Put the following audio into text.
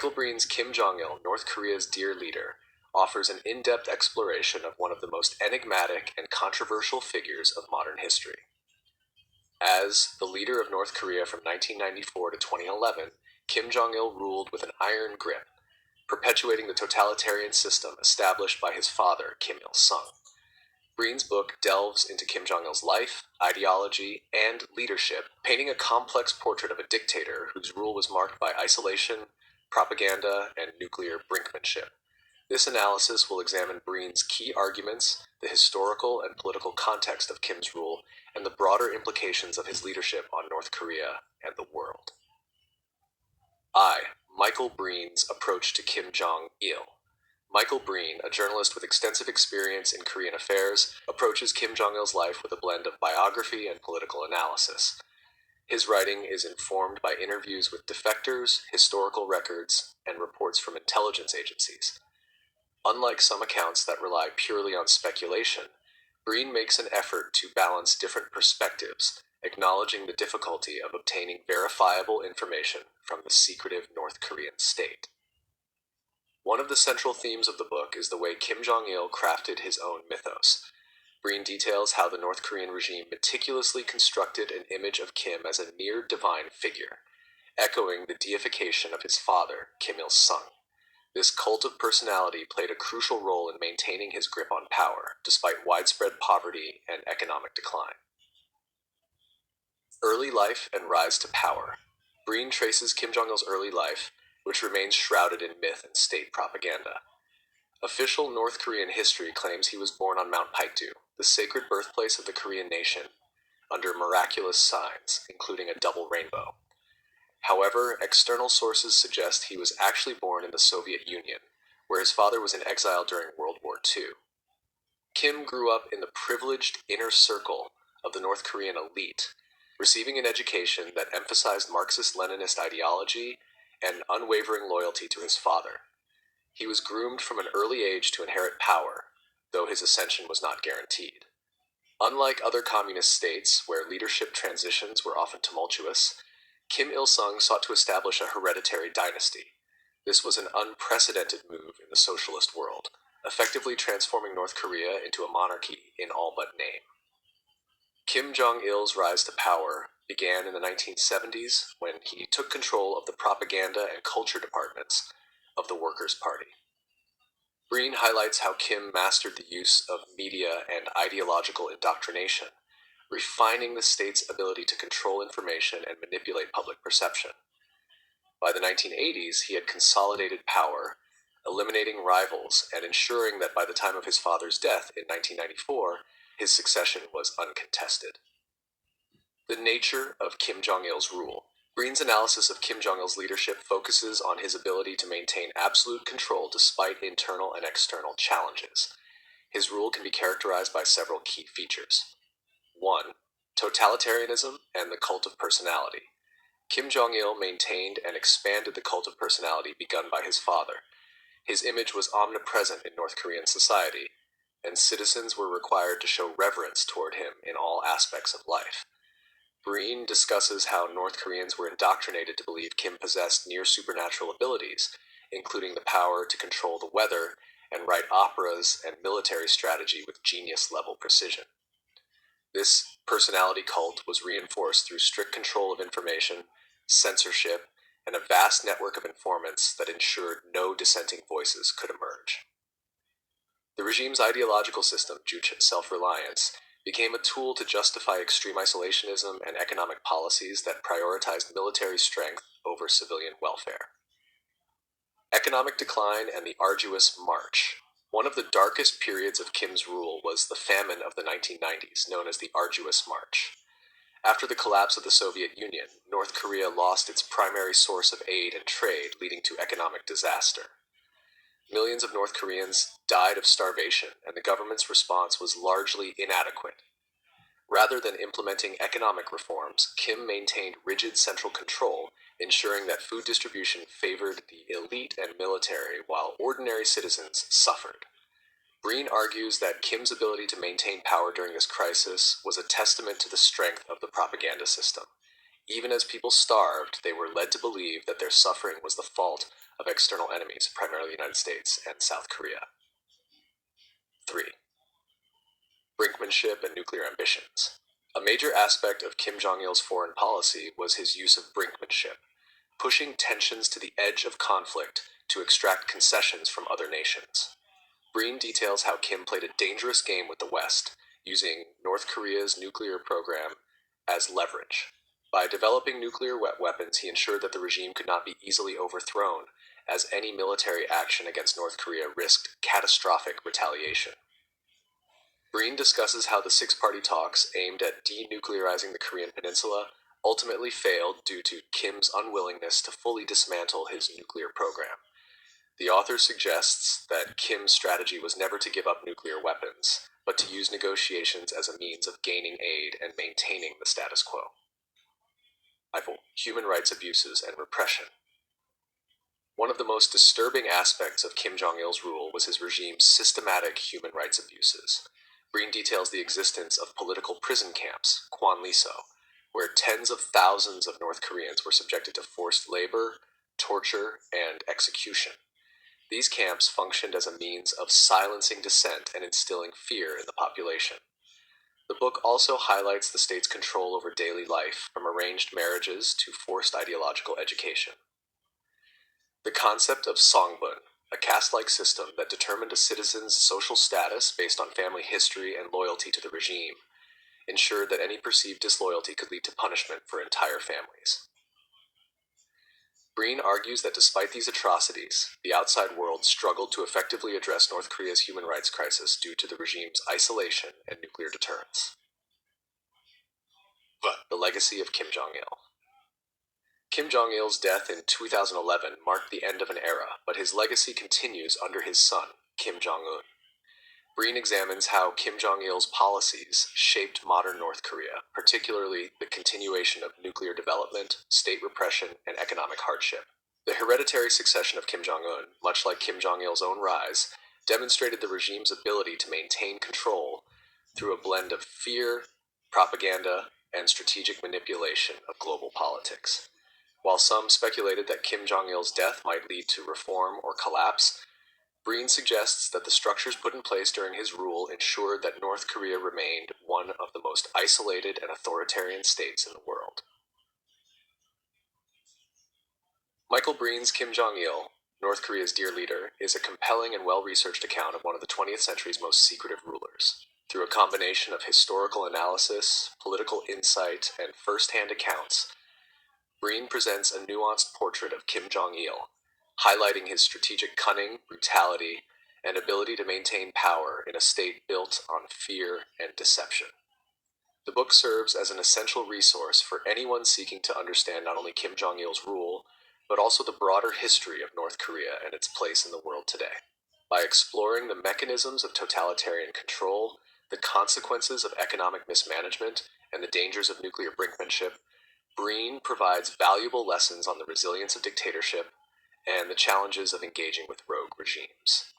Michael Breen's Kim Jong-il, North Korea's Dear Leader, offers an in-depth exploration of one of the most enigmatic and controversial figures of modern history. As the leader of North Korea from 1994 to 2011, Kim Jong-il ruled with an iron grip, perpetuating the totalitarian system established by his father, Kim Il-sung. Breen's book delves into Kim Jong-il's life, ideology, and leadership, painting a complex portrait of a dictator whose rule was marked by isolation, propaganda, and nuclear brinkmanship. This analysis will examine Breen's key arguments, the historical and political context of Kim's rule, and the broader implications of his leadership on North Korea and the world. Michael Breen's approach to Kim Jong-il. Michael Breen, a journalist with extensive experience in Korean affairs, approaches Kim Jong-il's life with a blend of biography and political analysis. His writing is informed by interviews with defectors, historical records, and reports from intelligence agencies. Unlike some accounts that rely purely on speculation, Breen makes an effort to balance different perspectives, acknowledging the difficulty of obtaining verifiable information from the secretive North Korean state. One of the central themes of the book is the way Kim Jong-il crafted his own mythos. Breen details how the North Korean regime meticulously constructed an image of Kim as a near-divine figure, echoing the deification of his father, Kim Il-sung. This cult of personality played a crucial role in maintaining his grip on power, despite widespread poverty and economic decline. Early life and rise to power. Breen traces Kim Jong-il's early life, which remains shrouded in myth and state propaganda. Official North Korean history claims he was born on Mount Paektu, the sacred birthplace of the Korean nation, under miraculous signs, including a double rainbow. However, external sources suggest he was actually born in the Soviet Union, where his father was in exile during World War II. Kim grew up in the privileged inner circle of the North Korean elite, receiving an education that emphasized Marxist-Leninist ideology and unwavering loyalty to his father. He was groomed from an early age to inherit power, though his ascension was not guaranteed. Unlike other communist states, where leadership transitions were often tumultuous, Kim Il-sung sought to establish a hereditary dynasty. This was an unprecedented move in the socialist world, effectively transforming North Korea into a monarchy in all but name. Kim Jong-il's rise to power began in the 1970s when he took control of the propaganda and culture departments of the Workers' Party. Breen highlights how Kim mastered the use of media and ideological indoctrination, refining the state's ability to control information and manipulate public perception. By the 1980s, he had consolidated power, eliminating rivals and ensuring that by the time of his father's death in 1994, his succession was uncontested. The nature of Kim Jong-il's rule. Breen's analysis of Kim Jong-il's leadership focuses on his ability to maintain absolute control despite internal and external challenges. His rule can be characterized by several key features. 1. Totalitarianism and the cult of personality. Kim Jong-il maintained and expanded the cult of personality begun by his father. His image was omnipresent in North Korean society, and citizens were required to show reverence toward him in all aspects of life. Breen discusses how North Koreans were indoctrinated to believe Kim possessed near supernatural abilities, including the power to control the weather and write operas and military strategy with genius-level precision. This personality cult was reinforced through strict control of information, censorship, and a vast network of informants that ensured no dissenting voices could emerge. The regime's ideological system, Juche self-reliance, became a tool to justify extreme isolationism and economic policies that prioritized military strength over civilian welfare. Economic decline and the arduous march. One of the darkest periods of Kim's rule was the famine of the 1990s, known as the Arduous March. After the collapse of the Soviet Union, North Korea lost its primary source of aid and trade, leading to economic disaster. Millions of North Koreans died of starvation, and the government's response was largely inadequate. Rather than implementing economic reforms, Kim maintained rigid central control, ensuring that food distribution favored the elite and military while ordinary citizens suffered. Breen argues that Kim's ability to maintain power during this crisis was a testament to the strength of the propaganda system. Even as people starved, they were led to believe that their suffering was the fault of external enemies, primarily the United States and South Korea. 3. Brinkmanship and nuclear ambitions. A major aspect of Kim Jong-il's foreign policy was his use of brinkmanship, pushing tensions to the edge of conflict to extract concessions from other nations. Breen details how Kim played a dangerous game with the West, using North Korea's nuclear program as leverage. By developing nuclear weapons, he ensured that the regime could not be easily overthrown, as any military action against North Korea risked catastrophic retaliation. Breen discusses how the six-party talks aimed at denuclearizing the Korean peninsula ultimately failed due to Kim's unwillingness to fully dismantle his nuclear program. The author suggests that Kim's strategy was never to give up nuclear weapons, but to use negotiations as a means of gaining aid and maintaining the status quo. Human rights abuses and repression. One of the most disturbing aspects of Kim Jong-il's rule was his regime's systematic human rights abuses. Breen details the existence of political prison camps, Kwanliso, where tens of thousands of North Koreans were subjected to forced labor, torture, and execution. These camps functioned as a means of silencing dissent and instilling fear in the population. The book also highlights the state's control over daily life, from arranged marriages to forced ideological education. The concept of songbun, a caste-like system that determined a citizen's social status based on family history and loyalty to the regime, ensured that any perceived disloyalty could lead to punishment for entire families. Breen argues that despite these atrocities, the outside world struggled to effectively address North Korea's human rights crisis due to the regime's isolation and nuclear deterrence. The legacy of Kim Jong-il. Kim Jong-il's death in 2011 marked the end of an era, but his legacy continues under his son, Kim Jong-un. Breen examines how Kim Jong-il's policies shaped modern North Korea, particularly the continuation of nuclear development, state repression, and economic hardship. The hereditary succession of Kim Jong-un, much like Kim Jong-il's own rise, demonstrated the regime's ability to maintain control through a blend of fear, propaganda, and strategic manipulation of global politics. While some speculated that Kim Jong-il's death might lead to reform or collapse, Breen suggests that the structures put in place during his rule ensured that North Korea remained one of the most isolated and authoritarian states in the world. Michael Breen's Kim Jong-il, North Korea's dear leader, is a compelling and well-researched account of one of the 20th century's most secretive rulers. Through a combination of historical analysis, political insight, and first-hand accounts, Breen presents a nuanced portrait of Kim Jong-il, highlighting his strategic cunning, brutality, and ability to maintain power in a state built on fear and deception. The book serves as an essential resource for anyone seeking to understand not only Kim Jong-il's rule, but also the broader history of North Korea and its place in the world today. By exploring the mechanisms of totalitarian control, the consequences of economic mismanagement, and the dangers of nuclear brinkmanship, Breen provides valuable lessons on the resilience of dictatorship and the challenges of engaging with rogue regimes.